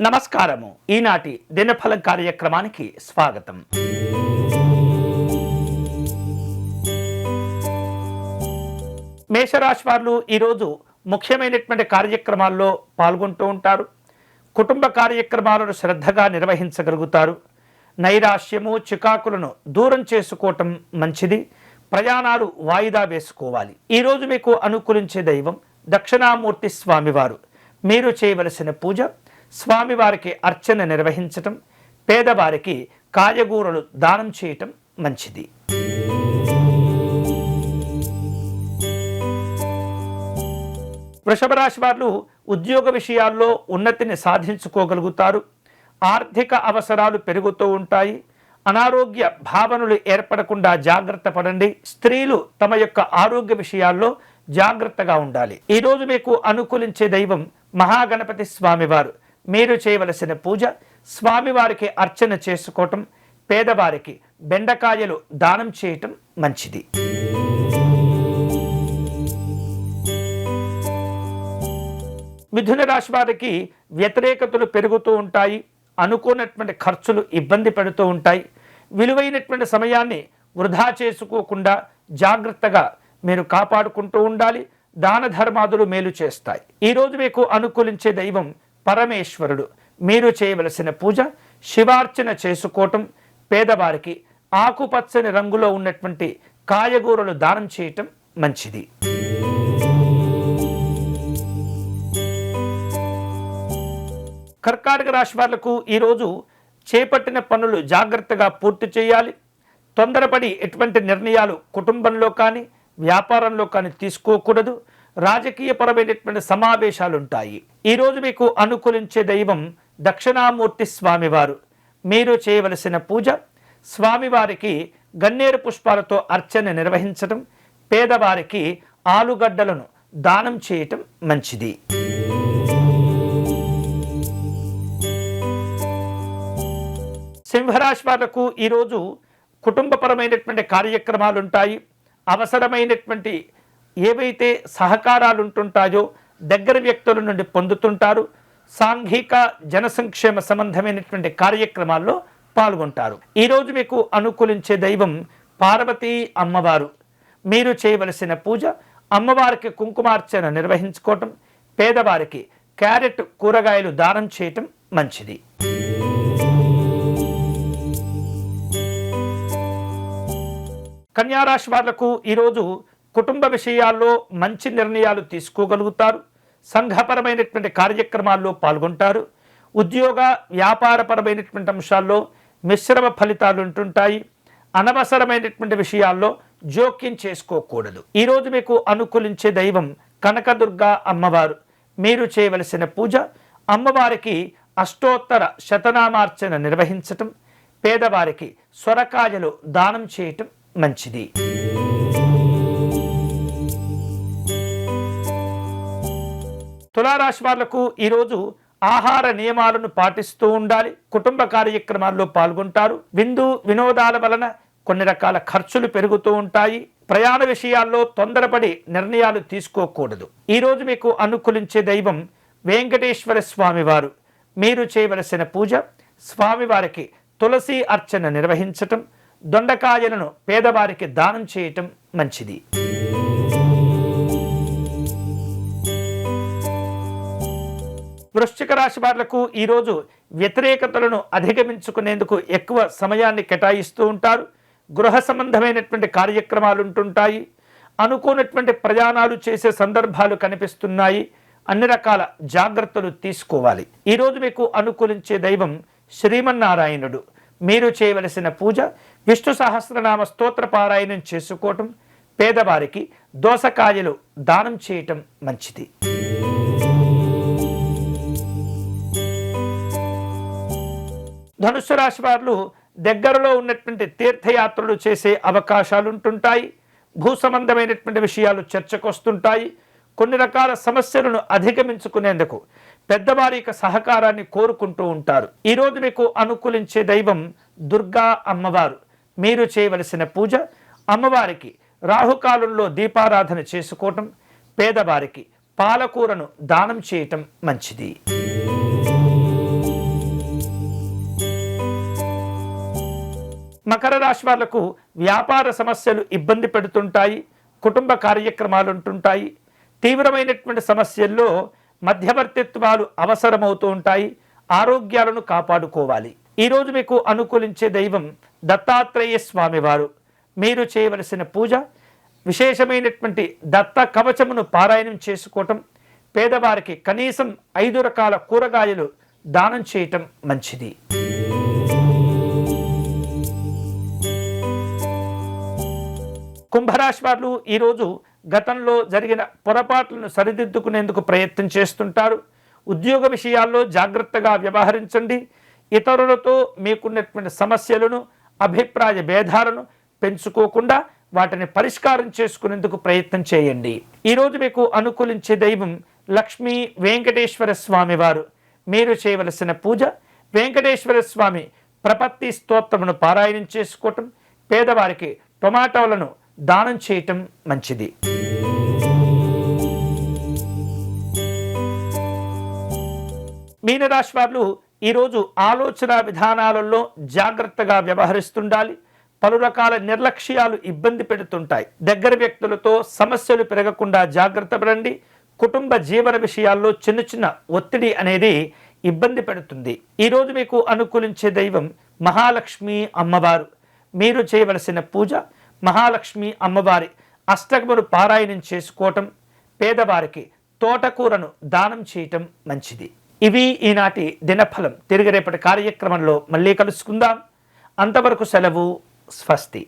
నమస్కారము. ఈనాటి దినఫలం కార్యక్రమానికి స్వాగతం. మేషరాశి వారు ఈరోజు ముఖ్యమైనటువంటి కార్యక్రమాల్లో పాల్గొంటూ ఉంటారు. కుటుంబ కార్యక్రమాలను శ్రద్ధగా నిర్వహించగలుగుతారు. నైరాశ్యము చికాకులను దూరం చేసుకోవటం మంచిది. ప్రయాణాలు వాయిదా వేసుకోవాలి. ఈరోజు మీకు అనుకూలించే దైవం దక్షిణామూర్తి స్వామివారు. మీరు చేయవలసిన పూజ స్వామివారికి అర్చన నిర్వహించటం, పేదవారికి కాయగూరలు దానం చేయటం మంచిది. వృషభ రాశి వారు ఉద్యోగ విషయాల్లో ఉన్నతిని సాధించుకోగలుగుతారు. ఆర్థిక అవసరాలు పెరుగుతూ ఉంటాయి. అనారోగ్య భావనలు ఏర్పడకుండా జాగ్రత్త పడండి. స్త్రీలు తమ యొక్క ఆరోగ్య విషయాల్లో జాగ్రత్తగా ఉండాలి. ఈరోజు మీకు అనుకూలించే దైవం మహాగణపతి స్వామివారు. మీరు చేయవలసిన పూజ స్వామివారికి అర్చన చేసుకోవటం, పేదవారికి బెండకాయలు దానం చేయటం మంచిది. మిథున రాశి వారికి వ్యతిరేకతలు పెరుగుతూ ఉంటాయి. అనుకున్నటువంటి ఖర్చులు ఇబ్బంది పెడుతూ ఉంటాయి. విలువైనటువంటి సమయాన్ని వృధా చేసుకోకుండా జాగ్రత్తగా మీరు కాపాడుకుంటూ ఉండాలి. దాన ధర్మాదులు మేలు చేస్తాయి. ఈరోజు మీకు అనుకూలించే దైవం పరమేశ్వరుడు. మీరు చేయవలసిన పూజ శివార్చన చేసుకోవటం, పేదవారికి ఆకుపచ్చని రంగులో ఉన్నటువంటి కాయగూరలు దానం చేయటం మంచిది. కర్కాటక రాశి వాళ్లకు ఈరోజు చేపట్టిన పనులు జాగ్రత్తగా పూర్తి చేయాలి. తొందరపడి ఎటువంటి నిర్ణయాలు కుటుంబంలో కానీ వ్యాపారంలో కానీ తీసుకోకూడదు. రాజకీయపరమైనటువంటి సమావేశాలు ఉంటాయి. ఈరోజు మీకు అనుకూలించే దైవం దక్షిణామూర్తి స్వామివారు. మీరు చేయవలసిన పూజ స్వామివారికి గన్నేరు పుష్పాలతో అర్చన నిర్వహించటం, పేదవారికి ఆలుగడ్డలను దానం చేయటం మంచిది. సింహరాశి వాళ్లకు ఈరోజు కుటుంబపరమైనటువంటి కార్యక్రమాలు ఉంటాయి. అవసరమైనటువంటి ఏవైతే సహకారాలు ఉంటుంటాయో దగ్గర వ్యక్తుల నుండి పొందుతుంటారు. సాంఘిక జనసంక్షేమ సంబంధమైనటువంటి కార్యక్రమాల్లో పాల్గొంటారు. ఈరోజు మీకు అనుకూలించే దైవం పార్వతీ అమ్మవారు. మీరు చేయవలసిన పూజ అమ్మవారికి కుంకుమార్చన నిర్వహించుకోవటం, పేదవారికి క్యారెట్ కూరగాయలు దానం చేయటం మంచిది. కన్యారాశి వాళ్లకు ఈరోజు కుటుంబ విషయాల్లో మంచి నిర్ణయాలు తీసుకోగలుగుతారు. సంఘపరమైనటువంటి కార్యక్రమాల్లో పాల్గొంటారు. ఉద్యోగ వ్యాపారపరమైనటువంటి అంశాల్లో మిశ్రమ ఫలితాలు ఉంటుంటాయి. అనవసరమైనటువంటి విషయాల్లో జోక్యం చేసుకోకూడదు. ఈరోజు మీకు అనుకూలించే దైవం కనకదుర్గ అమ్మవారు. మీరు చేయవలసిన పూజ అమ్మవారికి అష్టోత్తర శతనామార్చన నిర్వహించటం, పేదవారికి సొరకాయలు దానం చేయటం మంచిది. తులారాశి వాళ్లకు ఈరోజు ఆహార నియమాలను పాటిస్తూ ఉండాలి. కుటుంబ కార్యక్రమాల్లో పాల్గొంటారు. విందు వినోదాల వలన కొన్ని రకాల ఖర్చులు పెరుగుతూ ఉంటాయి. ప్రయాణ విషయాల్లో తొందరపడి నిర్ణయాలు తీసుకోకూడదు. ఈరోజు మీకు అనుకూలించే దైవం వెంకటేశ్వర స్వామివారు. మీరు చేయవలసిన పూజ స్వామివారికి తులసి అర్చన నిర్వహించటం, దొండకాయలను పేదవారికి దానం చేయటం మంచిది. వృశ్చిక రాశి వాళ్లకు ఈరోజు వ్యతిరేకతలను అధిగమించుకునేందుకు ఎక్కువ సమయాన్ని కేటాయిస్తూ ఉంటారు. గృహ సంబంధమైనటువంటి కార్యక్రమాలు ఉంటుంటాయి. అనుకోనటువంటి ప్రయాణాలు చేసే సందర్భాలు కనిపిస్తున్నాయి. అన్ని రకాల జాగ్రత్తలు తీసుకోవాలి. ఈరోజు మీకు అనుకూలించే దైవం శ్రీమన్నారాయణుడు. మీరు చేయవలసిన పూజ విష్ణు సహస్రనామ స్తోత్ర పారాయణం చేసుకోవటం, పేదవారికి దోసకాయలు దానం చేయటం మంచిది. ధనుస్సు రాశి వారు దగ్గరలో ఉన్నటువంటి తీర్థయాత్రలు చేసే అవకాశాలు ఉంటుంటాయి. భూ సంబంధమైనటువంటి విషయాలు చర్చకు వస్తుంటాయి. కొన్ని రకాల సమస్యలను అధిగమించుకునేందుకు పెద్దవారి యొక్క సహకారాన్ని కోరుకుంటూ ఉంటారు. ఈరోజు మీకు అనుకూలించే దైవం దుర్గా అమ్మవారు. మీరు చేయవలసిన పూజ అమ్మవారికి రాహుకాలంలో దీపారాధన చేసుకోవటం, పేదవారికి పాలకూరను దానం చేయటం మంచిది. మకర రాశి వాళ్లకు వ్యాపార సమస్యలు ఇబ్బంది పెడుతుంటాయి, కుటుంబ కార్యక్రమాలు ఉంటుంటాయి, తీవ్రమైనటువంటి సమస్యల్లో మధ్యవర్తిత్వాలు అవసరమవుతూ ఉంటాయి. ఆరోగ్యాలను కాపాడుకోవాలి. ఈరోజు మీకు అనుకూలించే దైవం దత్తాత్రేయ స్వామివారు. మీరు చేయవలసిన పూజ విశేషమైనటువంటి దత్త కవచమును పారాయణం చేసుకోవటం, పేదవారికి కనీసం 5 రకాల కూరగాయలు దానం చేయటం మంచిది. కుంభరాశి వారు ఈరోజు గతంలో జరిగిన పొరపాట్లను సరిదిద్దుకునేందుకు ప్రయత్నం చేస్తుంటారు. ఉద్యోగ విషయాల్లో జాగ్రత్తగా వ్యవహరించండి. ఇతరులతో మీకున్నటువంటి సమస్యలను, అభిప్రాయ భేదాలను పెంచుకోకుండా వాటిని పరిష్కారం చేసుకునేందుకు ప్రయత్నం చేయండి. ఈరోజు మీకు అనుకూలించే దైవం లక్ష్మీ వెంకటేశ్వర స్వామి వారు. మీరు చేయవలసిన పూజ వెంకటేశ్వర స్వామి ప్రపత్తి స్తోత్రమును పారాయణం చేసుకోవటం, పేదవారికి టొమాటోలను దానం చేయటం మంచిది. మీనరాశి వారు ఈరోజు ఆలోచన విధానాలలో జాగ్రత్తగా వ్యవహరిస్తుండాలి. పలు రకాల నిర్లక్ష్యాలు ఇబ్బంది పెడుతుంటాయి. దగ్గర వ్యక్తులతో సమస్యలు పెరగకుండా జాగ్రత్త పడండి. కుటుంబ జీవన విషయాల్లో చిన్న చిన్న ఒత్తిడి అనేది ఇబ్బంది పెడుతుంది. ఈరోజు మీకు అనుకూలించే దైవం మహాలక్ష్మి అమ్మవారు. మీరు చేయవలసిన పూజ మహాలక్ష్మి అమ్మవారి అష్టకమును పారాయణం చేసుకోవటం, పేదవారికి తోటకూరను దానం చేయటం మంచిది. ఇవి ఈనాటి దినఫలం. తిరిగి రేపటి కార్యక్రమంలో మళ్ళీ కలుసుకుందాం. అంతవరకు సెలవు. స్వస్తి.